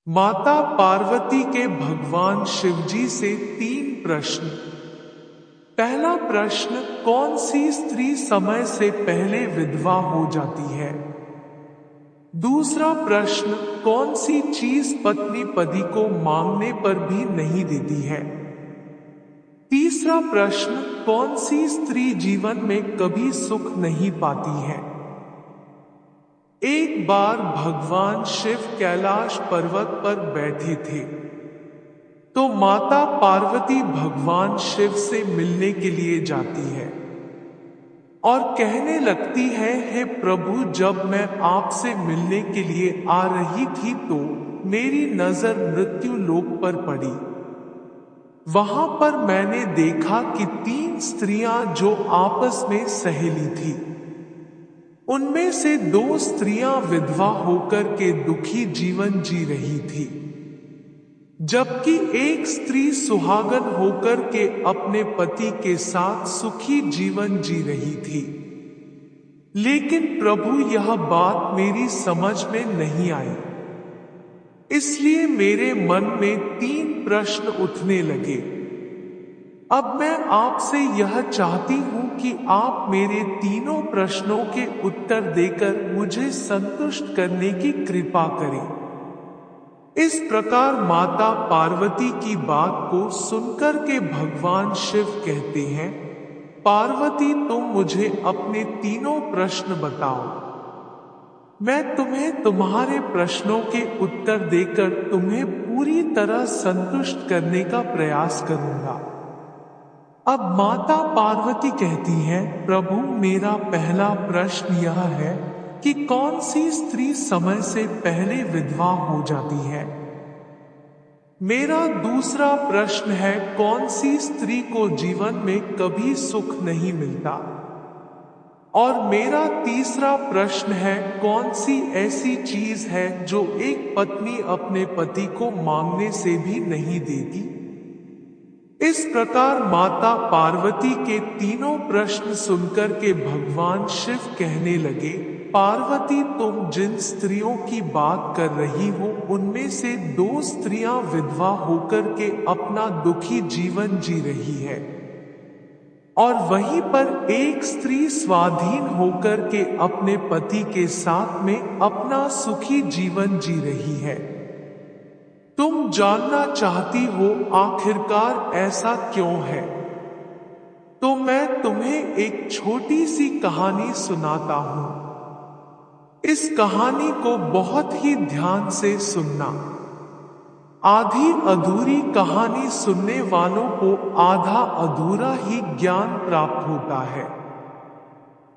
माता पार्वती के भगवान शिवजी से 3 प्रश्न। पहला प्रश्न, कौन सी स्त्री समय से पहले विधवा हो जाती है? दूसरा प्रश्न, कौन सी चीज पत्नी पति को मांगने पर भी नहीं देती है? तीसरा प्रश्न, कौन सी स्त्री जीवन में कभी सुख नहीं पाती है? एक बार भगवान शिव कैलाश पर्वत पर बैठे थे, तो माता पार्वती भगवान शिव से मिलने के लिए जाती है और कहने लगती है, हे प्रभु, जब मैं आपसे मिलने के लिए आ रही थी तो मेरी नजर मृत्यु लोक पर पड़ी। वहां पर मैंने देखा कि 3 स्त्रियां जो आपस में सहेली थी, उनमें से 2 स्त्रियां विधवा होकर के दुखी जीवन जी रही थी, जबकि एक स्त्री सुहागन होकर के अपने पति के साथ सुखी जीवन जी रही थी। लेकिन प्रभु, यह बात मेरी समझ में नहीं आई, इसलिए मेरे मन में 3 प्रश्न उठने लगे। अब मैं आपसे यह चाहती हूं कि आप मेरे तीनों प्रश्नों के उत्तर देकर मुझे संतुष्ट करने की कृपा करें। इस प्रकार माता पार्वती की बात को सुनकर के भगवान शिव कहते हैं, पार्वती, तुम मुझे अपने तीनों प्रश्न बताओ। मैं तुम्हें तुम्हारे प्रश्नों के उत्तर देकर तुम्हें पूरी तरह संतुष्ट करने का प्रयास करूंगा। अब माता पार्वती कहती है, प्रभु, मेरा पहला प्रश्न यह है कि कौन सी स्त्री समय से पहले विधवा हो जाती है? मेरा दूसरा प्रश्न है, कौन सी स्त्री को जीवन में कभी सुख नहीं मिलता? और मेरा तीसरा प्रश्न है, कौन सी ऐसी चीज है जो एक पत्नी अपने पति को मांगने से भी नहीं देती? इस प्रकार माता पार्वती के तीनों प्रश्न सुनकर के भगवान शिव कहने लगे, पार्वती, तुम जिन स्त्रियों की बात कर रही हो, उनमें से 2 स्त्रियां विधवा होकर के अपना दुखी जीवन जी रही है, और वहीं पर एक स्त्री स्वाधीन होकर के अपने पति के साथ में अपना सुखी जीवन जी रही है। तुम जानना चाहती हो आखिरकार ऐसा क्यों है? तो मैं तुम्हें एक छोटी सी कहानी सुनाता हूं। इस कहानी को बहुत ही ध्यान से सुनना। आधी अधूरी कहानी सुनने वालों को आधा अधूरा ही ज्ञान प्राप्त होता है,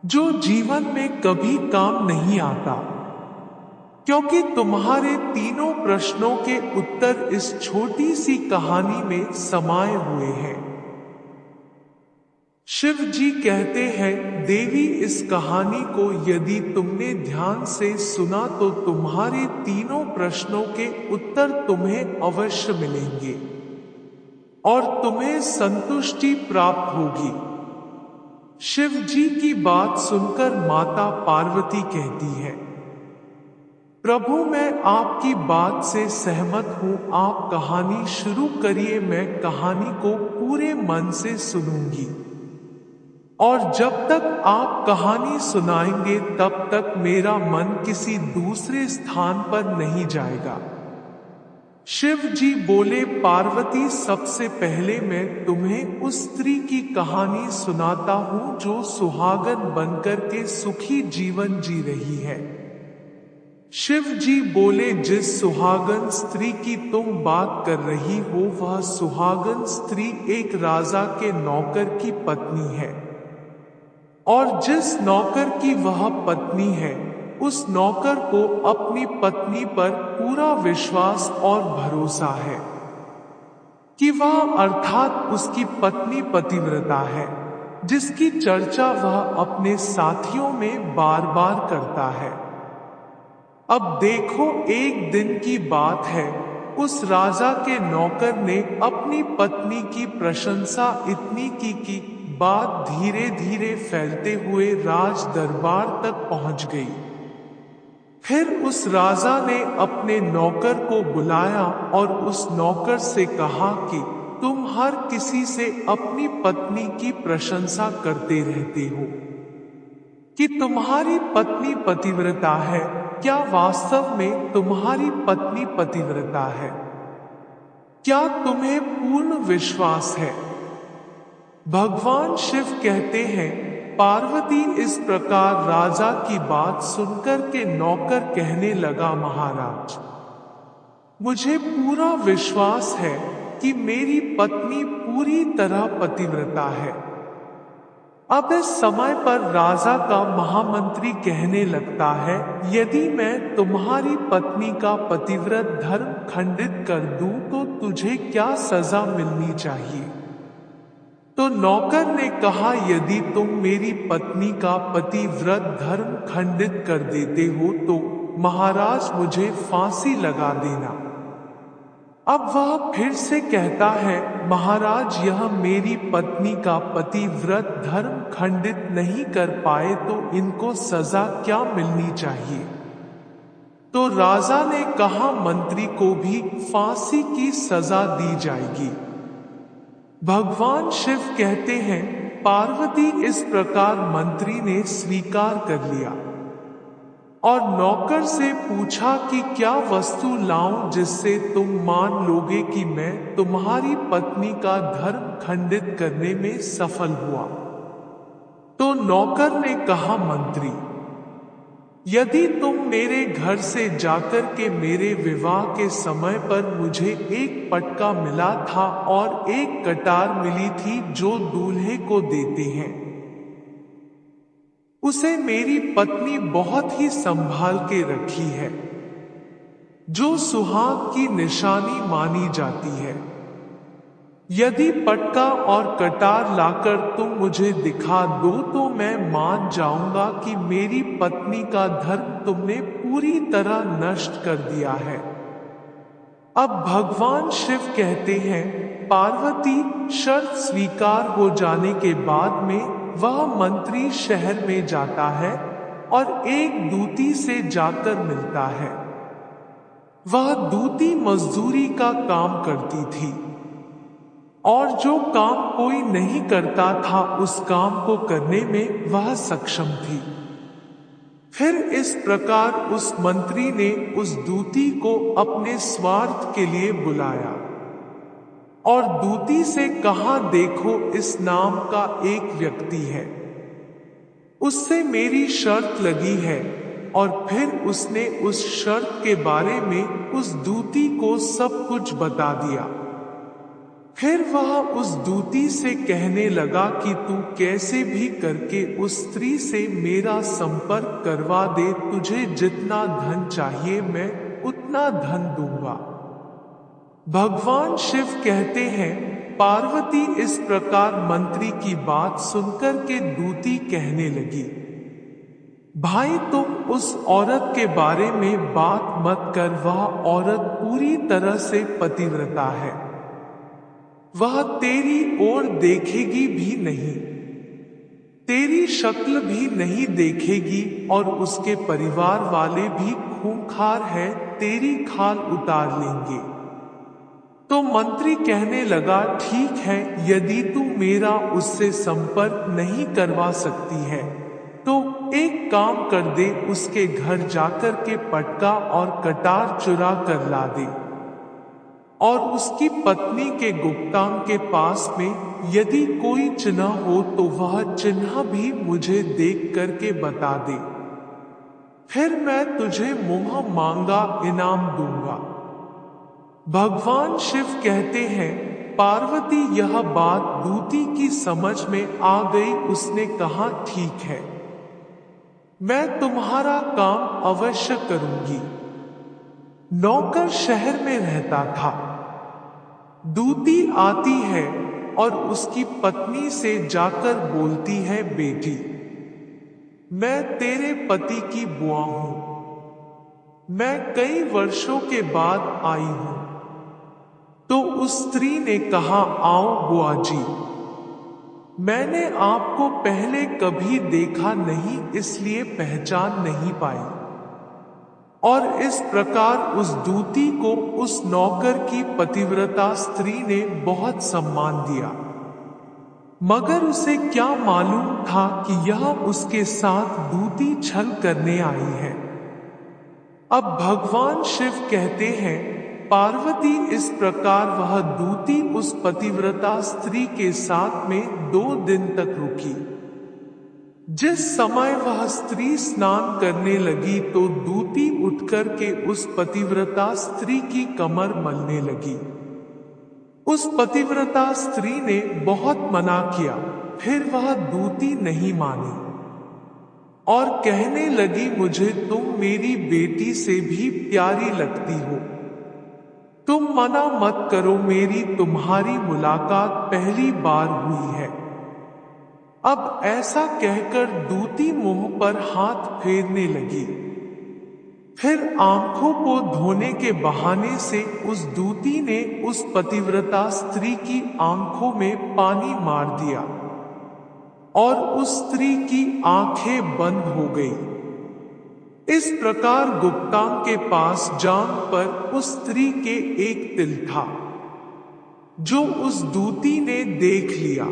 जो जीवन में कभी काम नहीं आता, क्योंकि तुम्हारे तीनों प्रश्नों के उत्तर इस छोटी सी कहानी में समाये हुए हैं। शिव जी कहते हैं, देवी, इस कहानी को यदि तुमने ध्यान से सुना तो तुम्हारे तीनों प्रश्नों के उत्तर तुम्हें अवश्य मिलेंगे और तुम्हें संतुष्टि प्राप्त होगी। शिव जी की बात सुनकर माता पार्वती कहती है, प्रभु, मैं आपकी बात से सहमत हूं, आप कहानी शुरू करिए, मैं कहानी को पूरे मन से सुनूंगी, और जब तक आप कहानी सुनाएंगे तब तक मेरा मन किसी दूसरे स्थान पर नहीं जाएगा। शिव जी बोले, पार्वती, सबसे पहले मैं तुम्हें उस स्त्री की कहानी सुनाता हूं जो सुहागन बनकर के सुखी जीवन जी रही है। शिव जी बोले, जिस सुहागन स्त्री की तुम बात कर रही हो, वह सुहागन स्त्री एक राजा के नौकर की पत्नी है, और जिस नौकर की वह पत्नी है, उस नौकर को अपनी पत्नी पर पूरा विश्वास और भरोसा है कि वह अर्थात उसकी पत्नी पतिव्रता है, जिसकी चर्चा वह अपने साथियों में बार बार करता है। अब देखो, एक दिन की बात है, उस राजा के नौकर ने अपनी पत्नी की प्रशंसा इतनी की कि बात धीरे धीरे फैलते हुए राज दरबार तक पहुंच गई। फिर उस राजा ने अपने नौकर को बुलाया और उस नौकर से कहा कि तुम हर किसी से अपनी पत्नी की प्रशंसा करते रहते हो कि तुम्हारी पत्नी पतिव्रता है। क्या वास्तव में तुम्हारी पत्नी पतिव्रता है? क्या तुम्हें पूर्ण विश्वास है? भगवान शिव कहते हैं, पार्वती इस प्रकार राजा की बात सुनकर के नौकर कहने लगा, महाराज, मुझे पूरा विश्वास है कि मेरी पत्नी पूरी तरह पतिव्रता है। अब इस समय पर राजा का महामंत्री कहने लगता है, यदि मैं तुम्हारी पत्नी का पतिव्रत धर्म खंडित कर दूं तो तुझे क्या सजा मिलनी चाहिए? तो नौकर ने कहा, यदि तुम मेरी पत्नी का पतिव्रत धर्म खंडित कर देते हो तो महाराज मुझे फांसी लगा देना। अब वह फिर से कहता है, महाराज, यह मेरी पत्नी का पतिव्रत धर्म खंडित नहीं कर पाए तो इनको सजा क्या मिलनी चाहिए? तो राजा ने कहा, मंत्री को भी फांसी की सजा दी जाएगी। भगवान शिव कहते हैं, पार्वती इस प्रकार मंत्री ने स्वीकार कर लिया और नौकर से पूछा कि क्या वस्तु लाऊं जिससे तुम मान लोगे कि मैं तुम्हारी पत्नी का धर्म खंडित करने में सफल हुआ? तो नौकर ने कहा, मंत्री, यदि तुम मेरे घर से जाकर के मेरे विवाह के समय पर मुझे एक पटका मिला था और एक कटार मिली थी जो दूल्हे को देते हैं, उसे मेरी पत्नी बहुत ही संभाल के रखी है, जो सुहाग की निशानी मानी जाती है। यदि पटका और कटार लाकर तुम मुझे दिखा दो तो मैं मान जाऊंगा कि मेरी पत्नी का धर्म तुमने पूरी तरह नष्ट कर दिया है। अब भगवान शिव कहते हैं, पार्वती शर्त स्वीकार हो जाने के बाद में वह मंत्री शहर में जाता है और एक दूती से जाकर मिलता है। वह दूती मजदूरी का काम करती थी और जो काम कोई नहीं करता था उस काम को करने में वह सक्षम थी। फिर इस प्रकार उस मंत्री ने उस दूती को अपने स्वार्थ के लिए बुलाया और दूती से कहा, देखो, इस नाम का एक व्यक्ति है, उससे मेरी शर्त लगी है। और फिर उसने उस शर्त के बारे में उस दूती को सब कुछ बता दिया। फिर वह उस दूती से कहने लगा कि तू कैसे भी करके उस स्त्री से मेरा संपर्क करवा दे, तुझे जितना धन चाहिए मैं उतना धन दूंगा। भगवान शिव कहते हैं, पार्वती इस प्रकार मंत्री की बात सुनकर के दूती कहने लगी, भाई, तुम उस औरत के बारे में बात मत कर, वह औरत पूरी तरह से पतिव्रता है, वह तेरी ओर देखेगी भी नहीं, तेरी शक्ल भी नहीं देखेगी और उसके परिवार वाले भी खूंखार हैं, तेरी खाल उतार लेंगे। तो मंत्री कहने लगा, ठीक है, यदि तू मेरा उससे संपर्क नहीं करवा सकती है तो एक काम कर दे, उसके घर जाकर के पटका और कटार चुरा कर ला दे और उसकी पत्नी के गुप्तांग के पास में यदि कोई चिन्ह हो तो वह चिन्ह भी मुझे देख करके बता दे, फिर मैं तुझे मुंह मांगा इनाम दूंगा। भगवान शिव कहते हैं, पार्वती यह बात दूती की समझ में आ गई। उसने कहा, ठीक है, मैं तुम्हारा काम अवश्य करूंगी। नौकर शहर में रहता था। दूती आती है और उसकी पत्नी से जाकर बोलती है, बेटी, मैं तेरे पति की बुआ हूं, मैं कई वर्षों के बाद आई हूं। तो उस स्त्री ने कहा, आओ बुआ जी, मैंने आपको पहले कभी देखा नहीं, इसलिए पहचान नहीं पाई। और इस प्रकार उस दूती को उस नौकर की पतिव्रता स्त्री ने बहुत सम्मान दिया। मगर उसे क्या मालूम था कि यह उसके साथ दूती छल करने आई है। अब भगवान शिव कहते हैं, पार्वती इस प्रकार वह दूती उस पतिव्रता स्त्री के साथ में 2 दिन तक रुकी। जिस समय वह स्त्री स्नान करने लगी तो दूती उठकर के उस पतिव्रता स्त्री की कमर मलने लगी। उस पतिव्रता स्त्री ने बहुत मना किया, फिर वह दूती नहीं मानी और कहने लगी, मुझे तुम मेरी बेटी से भी प्यारी लगती हो, तुम मना मत करो, मेरी तुम्हारी मुलाकात पहली बार हुई है। अब ऐसा कहकर दूती मुंह पर हाथ फेरने लगी। फिर आंखों को धोने के बहाने से उस दूती ने उस पतिव्रता स्त्री की आंखों में पानी मार दिया और उस स्त्री की आंखें बंद हो गई। इस प्रकार गुप्तांग के पास जांघ पर उस स्त्री के एक तिल था, जो उस दूती ने देख लिया।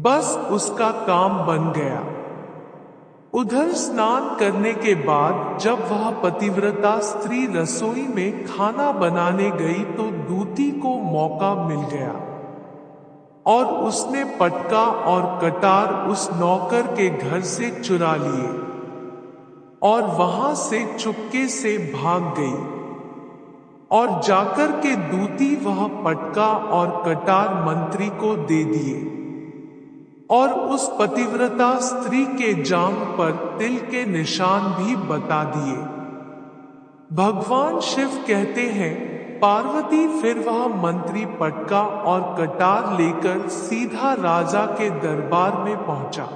बस उसका काम बन गया। उधर स्नान करने के बाद जब वह पतिव्रता स्त्री रसोई में खाना बनाने गई तो दूती को मौका मिल गया और उसने पटका और कटार उस नौकर के घर से चुरा लिए और वहां से चुपके से भाग गई और जाकर के दूती वह पटका और कटार मंत्री को दे दिए और उस पतिव्रता स्त्री के जांघ पर तिल के निशान भी बता दिए। भगवान शिव कहते हैं, पार्वती फिर वह मंत्री पटका और कटार लेकर सीधा राजा के दरबार में पहुंचा।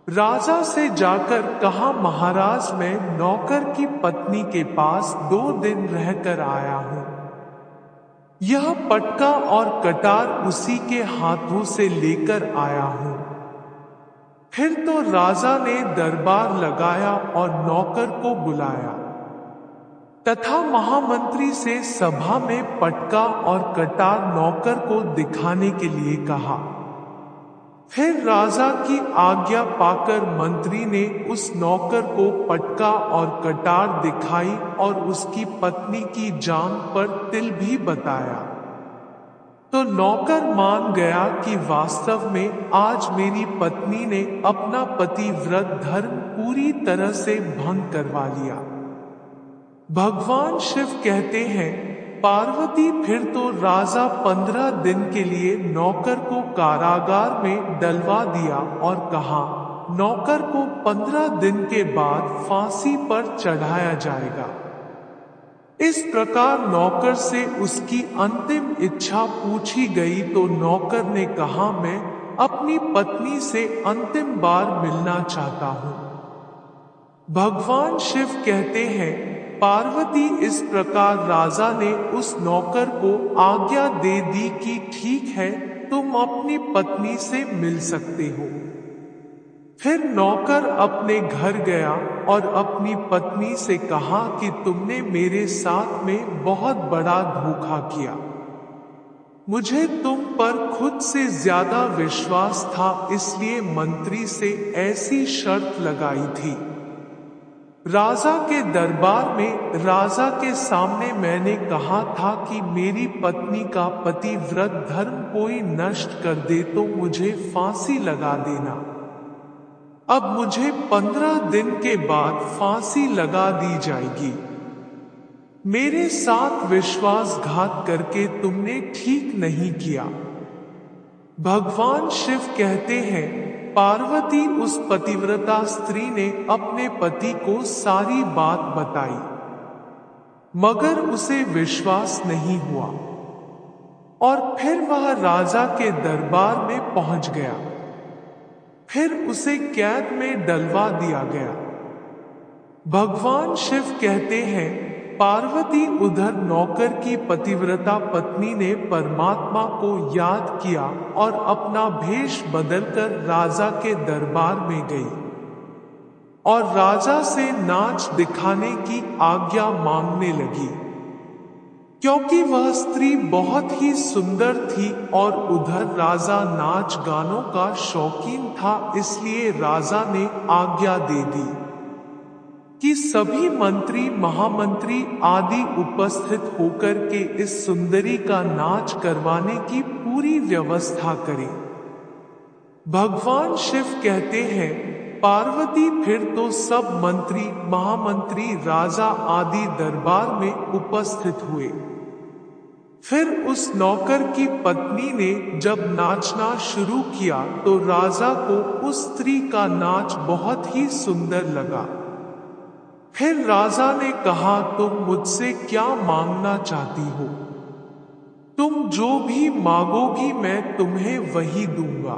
राजा से जाकर कहा, महाराज मैं नौकर की पत्नी के पास 2 दिन रहकर आया हूं। यह पटका और कटार उसी के हाथों से लेकर आया हूं। फिर तो राजा ने दरबार लगाया और नौकर को बुलाया तथा महामंत्री से सभा में पटका और कटार नौकर को दिखाने के लिए कहा। फिर राजा की आज्ञा पाकर मंत्री ने उस नौकर को पटका और कटार दिखाई और उसकी पत्नी की जांघ पर तिल भी बताया। तो नौकर मान गया कि वास्तव में आज मेरी पत्नी ने अपना पतिव्रत धर्म पूरी तरह से भंग करवा लिया। भगवान शिव कहते हैं, पार्वती फिर तो राजा 15 दिन के लिए नौकर को कारागार में डलवा दिया और कहा, नौकर को 15 दिन के बाद फांसी पर चढ़ाया जाएगा। इस प्रकार नौकर से उसकी अंतिम इच्छा पूछी गई तो नौकर ने कहा, मैं अपनी पत्नी से अंतिम बार मिलना चाहता हूं। भगवान शिव कहते हैं, पार्वती इस प्रकार राजा ने उस नौकर को आज्ञा दे दी कि ठीक है, तुम अपनी पत्नी से मिल सकते हो। फिर नौकर अपने घर गया और अपनी पत्नी से कहा कि तुमने मेरे साथ में बहुत बड़ा धोखा किया। मुझे तुम पर खुद से ज्यादा विश्वास था, इसलिए मंत्री से ऐसी शर्त लगाई थी। राजा के दरबार में राजा के सामने मैंने कहा था कि मेरी पत्नी का पतिव्रत धर्म कोई नष्ट कर दे तो मुझे फांसी लगा देना। अब मुझे 15 दिन के बाद फांसी लगा दी जाएगी। मेरे साथ विश्वासघात करके तुमने ठीक नहीं किया। भगवान शिव कहते हैं, पार्वती उस पतिव्रता स्त्री ने अपने पति को सारी बात बताई, मगर उसे विश्वास नहीं हुआ और फिर वह राजा के दरबार में पहुंच गया। फिर उसे कैद में डलवा दिया गया। भगवान शिव कहते हैं, पार्वती उधर नौकर की पतिव्रता पत्नी ने परमात्मा को याद किया और अपना भेष बदलकर राजा के दरबार में गई। और राजा से नाच दिखाने की आज्ञा मांगने लगी। क्योंकि वह स्त्री बहुत ही सुंदर थी और उधर राजा नाच गानों का शौकीन था, इसलिए राजा ने आज्ञा दे दी कि सभी मंत्री, महामंत्री आदि उपस्थित होकर के इस सुंदरी का नाच करवाने की पूरी व्यवस्था करें। भगवान शिव कहते हैं, पार्वती फिर तो सब मंत्री, महामंत्री, राजा आदि दरबार में उपस्थित हुए। फिर उस नौकर की पत्नी ने जब नाचना शुरू किया तो राजा को उस स्त्री का नाच बहुत ही सुंदर लगा। फिर राजा ने कहा, तुम मुझसे क्या मांगना चाहती हो? तुम जो भी मांगोगी मैं तुम्हें वही दूंगा।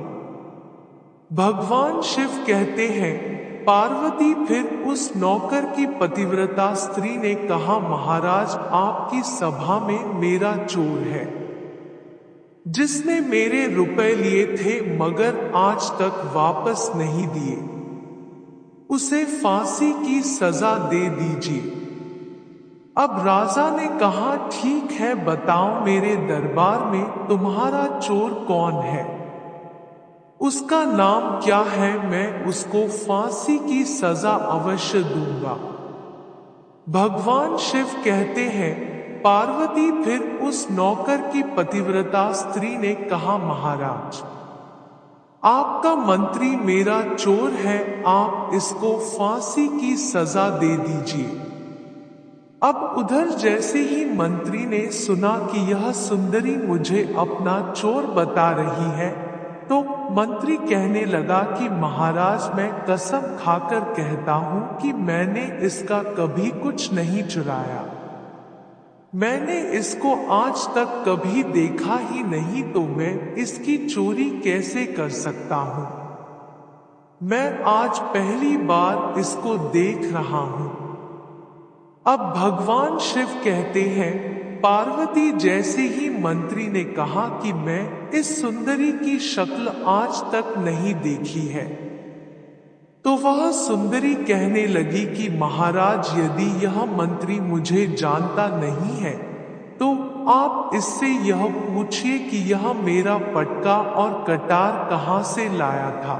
भगवान शिव कहते हैं, पार्वती फिर उस नौकर की पतिव्रता स्त्री ने कहा, महाराज आपकी सभा में मेरा चोर है, जिसने मेरे रुपए लिए थे मगर आज तक वापस नहीं दिए, उसे फांसी की सजा दे दीजिए। अब राजा ने कहा, ठीक है, बताओ मेरे दरबार में तुम्हारा चोर कौन है, उसका नाम क्या है, मैं उसको फांसी की सजा अवश्य दूंगा। भगवान शिव कहते हैं, पार्वती फिर उस नौकर की पतिव्रता स्त्री ने कहा, महाराज आपका मंत्री मेरा चोर है, आप इसको फांसी की सजा दे दीजिए। अब उधर जैसे ही मंत्री ने सुना कि यह सुंदरी मुझे अपना चोर बता रही है, तो मंत्री कहने लगा कि महाराज मैं कसम खाकर कहता हूं कि मैंने इसका कभी कुछ नहीं चुराया, मैंने इसको आज तक कभी देखा ही नहीं, तो मैं इसकी चोरी कैसे कर सकता हूं? मैं आज पहली बार इसको देख रहा हूं। अब भगवान शिव कहते हैं, पार्वती जैसे ही मंत्री ने कहा कि मैं इस सुंदरी की शक्ल आज तक नहीं देखी है, तो वह सुंदरी कहने लगी कि महाराज यदि यह मंत्री मुझे जानता नहीं है तो आप इससे यह पूछिए कि यह मेरा पटका और कटार कहां से लाया था।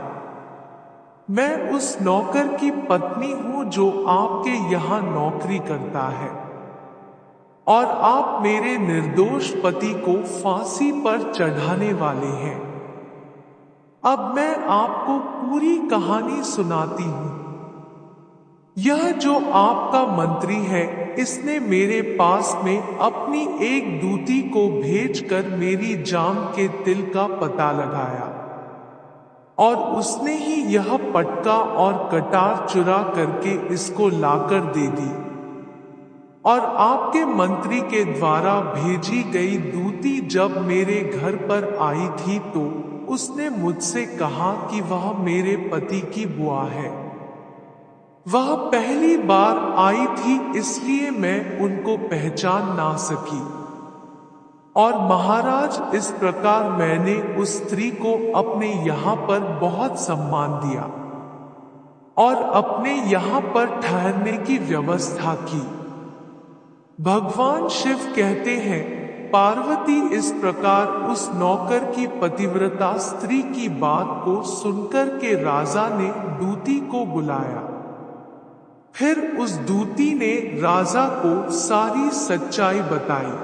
मैं उस नौकर की पत्नी हूं जो आपके यहां नौकरी करता है, और आप मेरे निर्दोष पति को फांसी पर चढ़ाने वाले हैं। अब मैं आपको पूरी कहानी सुनाती हूं। यह जो आपका मंत्री है, इसने मेरे पास में अपनी एक दूती को भेजकर मेरी जान के तिल का पता लगाया, और उसने ही यह पटका और कटार चुरा करके इसको लाकर दे दी। और आपके मंत्री के द्वारा भेजी गई दूती जब मेरे घर पर आई थी तो उसने मुझसे कहा कि वह मेरे पति की बुआ है। वह पहली बार आई थी, इसलिए मैं उनको पहचान ना सकी। और महाराज इस प्रकार मैंने उस स्त्री को अपने यहाँ पर बहुत सम्मान दिया और अपने यहाँ पर ठहरने की व्यवस्था की। भगवान शिव कहते हैं, पार्वती इस प्रकार उस नौकर की पतिव्रता स्त्री की बात को सुनकर के राजा ने दूती को बुलाया। फिर उस दूती ने राजा को सारी सच्चाई बताई।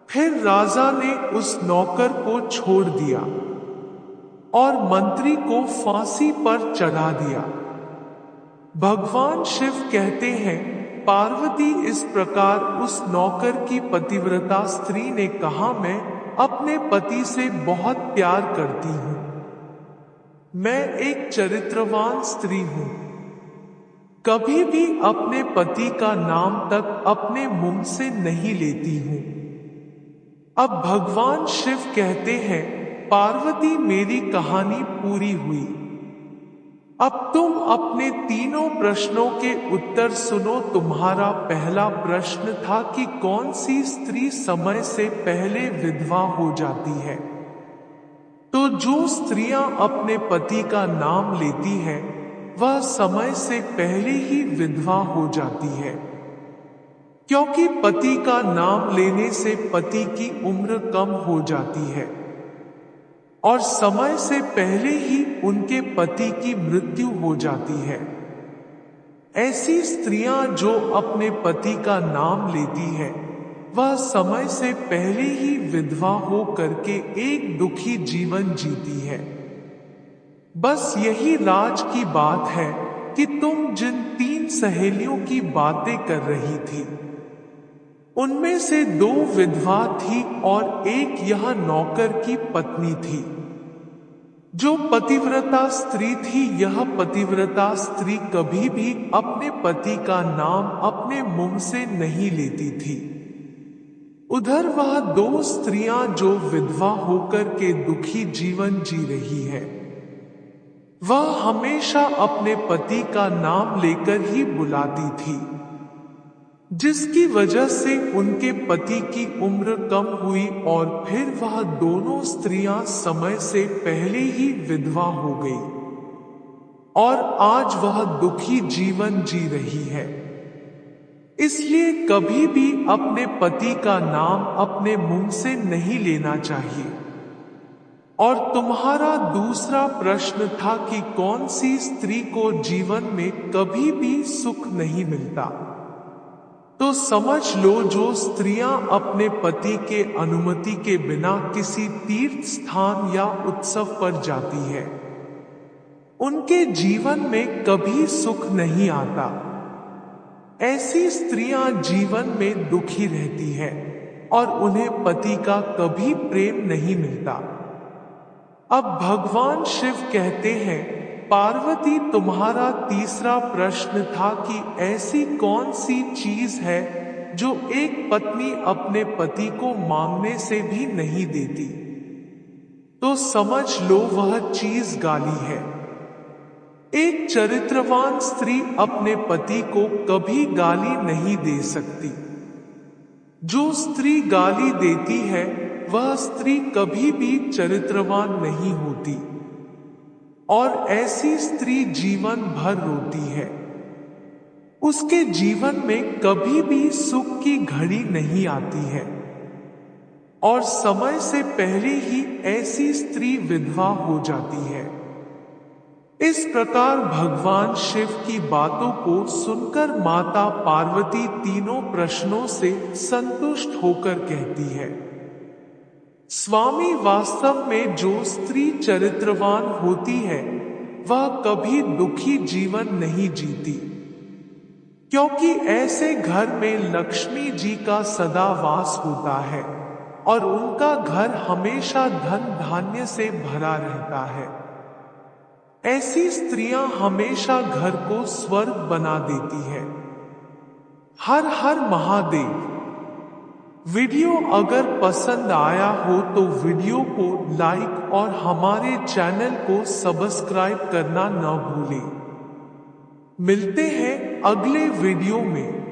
फिर राजा ने उस नौकर को छोड़ दिया और मंत्री को फांसी पर चढ़ा दिया। भगवान शिव कहते हैं, पार्वती इस प्रकार उस नौकर की पतिव्रता स्त्री ने कहा, मैं अपने पति से बहुत प्यार करती हूं, मैं एक चरित्रवान स्त्री हूं, कभी भी अपने पति का नाम तक अपने मुंह से नहीं लेती हूं। अब भगवान शिव कहते हैं, पार्वती मेरी कहानी पूरी हुई। अब तुम अपने तीनों प्रश्नों के उत्तर सुनो। तुम्हारा पहला प्रश्न था कि कौन सी स्त्री समय से पहले विधवा हो जाती है। तो जो स्त्रियां अपने पति का नाम लेती हैं वह समय से पहले ही विधवा हो जाती है, क्योंकि पति का नाम लेने से पति की उम्र कम हो जाती है और समय से पहले ही उनके पति की मृत्यु हो जाती है। ऐसी स्त्रियां जो अपने पति का नाम लेती है, वह समय से पहले ही विधवा हो करके एक दुखी जीवन जीती है। बस यही राज की बात है कि तुम जिन 3 सहेलियों की बातें कर रही थी, उनमें से 2 विधवा थी और एक यह नौकर की पत्नी थी। जो पतिव्रता स्त्री थी, यह पतिव्रता स्त्री कभी भी अपने पति का नाम अपने मुंह से नहीं लेती थी। उधर वह 2 स्त्रियां जो विधवा होकर के दुखी जीवन जी रही है, वह हमेशा अपने पति का नाम लेकर ही बुलाती थी, जिसकी वजह से उनके पति की उम्र कम हुई और फिर वह दोनों स्त्रियां समय से पहले ही विधवा हो गई और आज वह दुखी जीवन जी रही है। इसलिए कभी भी अपने पति का नाम अपने मुंह से नहीं लेना चाहिए। और तुम्हारा दूसरा प्रश्न था कि कौन सी स्त्री को जीवन में कभी भी सुख नहीं मिलता। तो समझ लो, जो स्त्रियां अपने पति के अनुमति के बिना किसी तीर्थ स्थान या उत्सव पर जाती है, उनके जीवन में कभी सुख नहीं आता। ऐसी स्त्रियां जीवन में दुखी रहती है और उन्हें पति का कभी प्रेम नहीं मिलता। अब भगवान शिव कहते हैं, पार्वती, तुम्हारा तीसरा प्रश्न था कि ऐसी कौन सी चीज है जो एक पत्नी अपने पति को मांगने से भी नहीं देती। तो समझ लो, वह चीज गाली है। एक चरित्रवान स्त्री अपने पति को कभी गाली नहीं दे सकती। जो स्त्री गाली देती है, वह स्त्री कभी भी चरित्रवान नहीं होती और ऐसी स्त्री जीवन भर रोती है। उसके जीवन में कभी भी सुख की घड़ी नहीं आती है और समय से पहले ही ऐसी स्त्री विधवा हो जाती है। इस प्रकार भगवान शिव की बातों को सुनकर माता पार्वती तीनों प्रश्नों से संतुष्ट होकर कहती है, स्वामी, वास्तव में जो स्त्री चरित्रवान होती है, वह कभी दुखी जीवन नहीं जीती, क्योंकि ऐसे घर में लक्ष्मी जी का सदा वास होता है और उनका घर हमेशा धन धान्य से भरा रहता है। ऐसी स्त्रियां हमेशा घर को स्वर्ग बना देती है। हर हर महादेव। वीडियो अगर पसंद आया हो तो वीडियो को लाइक और हमारे चैनल को सब्सक्राइब करना न भूलें। मिलते हैं अगले वीडियो में।